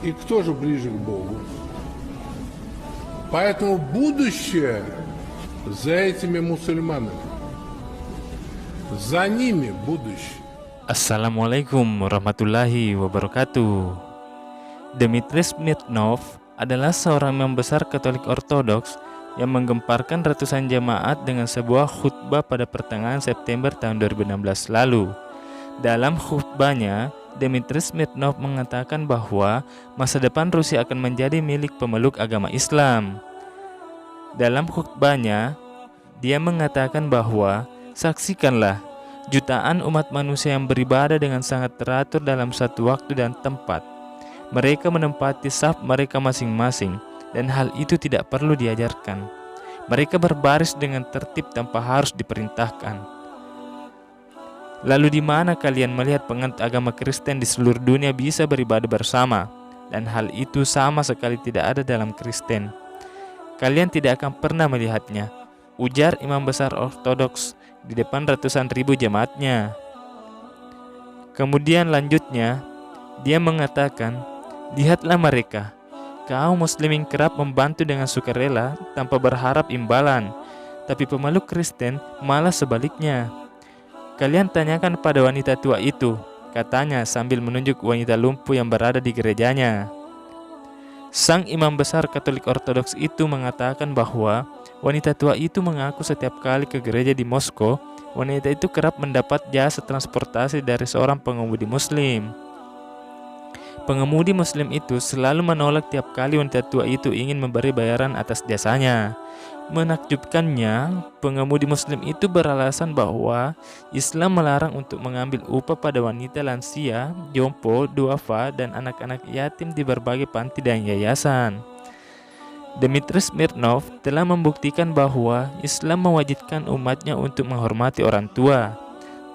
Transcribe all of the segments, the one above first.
и кто же ближе к Богу. Поэтому будущее за этими мусульманами. За nimi будущее. Assalamualaikum warahmatullahi wabarakatuh. Dmitry Smirnov adalah seorang imam besar Katolik Ortodoks yang menggemparkan ratusan jemaat dengan sebuah khutbah pada pertengahan September tahun 2016 lalu. Dalam khutbahnya, Dmitry Smirnov mengatakan bahwa masa depan Rusia akan menjadi milik pemeluk agama Islam. Dalam khutbahnya, dia mengatakan bahwa saksikanlah jutaan umat manusia yang beribadah dengan sangat teratur dalam satu waktu dan tempat. Mereka menempati saf mereka masing-masing, dan hal itu tidak perlu diajarkan. Mereka berbaris dengan tertib tanpa harus diperintahkan. Lalu di mana kalian melihat penganut agama Kristen di seluruh dunia bisa beribadah bersama? Dan hal itu sama sekali tidak ada dalam Kristen. Kalian tidak akan pernah melihatnya, ujar imam besar Ortodoks di depan ratusan ribu jemaatnya. Kemudian lanjutnya, dia mengatakan, lihatlah mereka, kaum muslimin kerap membantu dengan sukarela tanpa berharap imbalan, tapi pemeluk Kristen malah sebaliknya. Kalian tanyakan pada wanita tua itu, katanya sambil menunjuk wanita lumpuh yang berada di gerejanya. Sang imam besar Katolik Ortodoks itu mengatakan bahwa wanita tua itu mengaku setiap kali ke gereja di Moskow, wanita itu kerap mendapat jasa transportasi dari seorang pengemudi muslim. Pengemudi muslim itu selalu menolak tiap kali wanita tua itu ingin memberi bayaran atas jasanya. Menakjubkannya, pengemudi muslim itu beralasan bahwa Islam melarang untuk mengambil upah pada wanita lansia, jompo, duafa, dan anak-anak yatim di berbagai panti dan yayasan. Dmitry Smirnov telah membuktikan bahwa Islam mewajibkan umatnya untuk menghormati orang tua,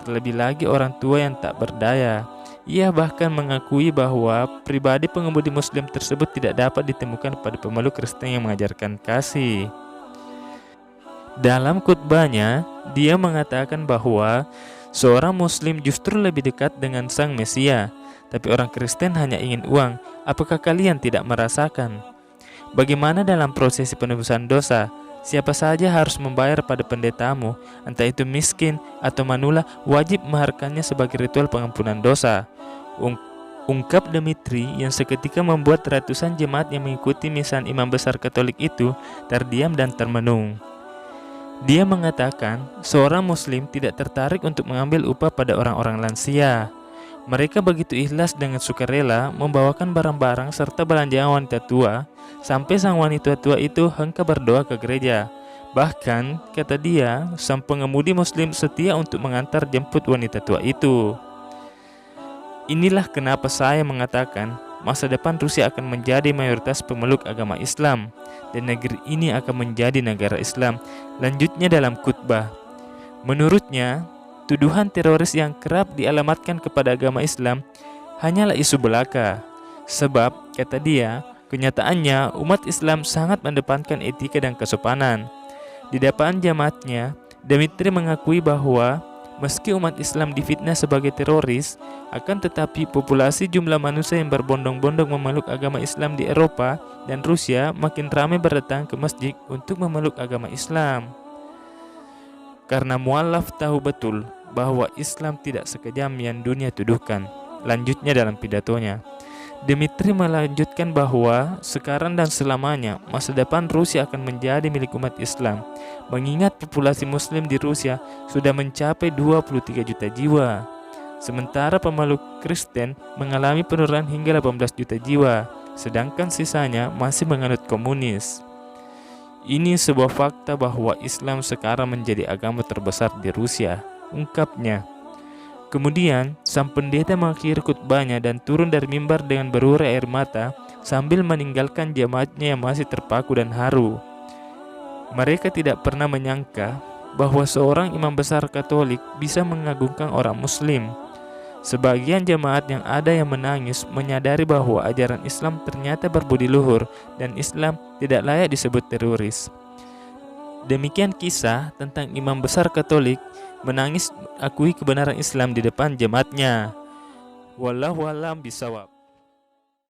terlebih lagi orang tua yang tak berdaya. Ia bahkan mengakui bahwa pribadi pengemudi muslim tersebut tidak dapat ditemukan pada pemeluk Kristen yang mengajarkan kasih. Dalam khutbahnya, dia mengatakan bahwa seorang muslim justru lebih dekat dengan sang Mesia, tapi orang Kristen hanya ingin uang. Apakah kalian tidak merasakan? Bagaimana dalam prosesi penebusan dosa? Siapa saja harus membayar pada pendetamu, entah itu miskin atau manula, wajib memaharkannya sebagai ritual pengampunan dosa. Ungkap Dmitry yang seketika membuat ratusan jemaat yang mengikuti misan imam besar Katolik itu terdiam dan termenung. Dia mengatakan seorang muslim tidak tertarik untuk mengambil upah pada orang-orang lansia. Mereka begitu ikhlas dengan sukarela membawakan barang-barang serta belanjaan wanita tua, sampai sang wanita tua itu hendak berdoa ke gereja. Bahkan, kata dia, sang pengemudi muslim setia untuk mengantar jemput wanita tua itu. Inilah kenapa saya mengatakan masa depan Rusia akan menjadi mayoritas pemeluk agama Islam, dan negeri ini akan menjadi negara Islam. Lanjutnya dalam khutbah, menurutnya, tuduhan teroris yang kerap dialamatkan kepada agama Islam hanyalah isu belaka. Sebab, kata dia, kenyataannya umat Islam sangat mendepankan etika dan kesopanan. Di depan jamaatnya, Dmitry mengakui bahwa meski umat Islam difitnah sebagai teroris, akan tetapi populasi jumlah manusia yang berbondong-bondong memeluk agama Islam di Eropa dan Rusia makin ramai berdatang ke masjid untuk memeluk agama Islam. Karena mualaf tahu betul bahwa Islam tidak sekejam yang dunia tuduhkan. Lanjutnya dalam pidatonya, Dmitry melanjutkan bahwa sekarang dan selamanya masa depan Rusia akan menjadi milik umat Islam, mengingat populasi muslim di Rusia sudah mencapai 23 juta jiwa, sementara pemeluk Kristen mengalami penurunan hingga 18 juta jiwa, sedangkan sisanya masih menganut komunis. Ini sebuah fakta bahwa Islam sekarang menjadi agama terbesar di Rusia, ungkapnya. Kemudian, sang pendeta mengakhiri khutbahnya dan turun dari mimbar dengan berurai air mata sambil meninggalkan jemaatnya yang masih terpaku dan haru. Mereka tidak pernah menyangka bahwa seorang imam besar Katolik bisa mengagungkan orang Muslim. Sebagian jemaat yang ada yang menangis menyadari bahwa ajaran Islam ternyata berbudi luhur dan Islam tidak layak disebut teroris. Demikian kisah tentang imam besar Katolik menangis akui kebenaran Islam di depan jemaatnya. Wallahu a'lam bishawab.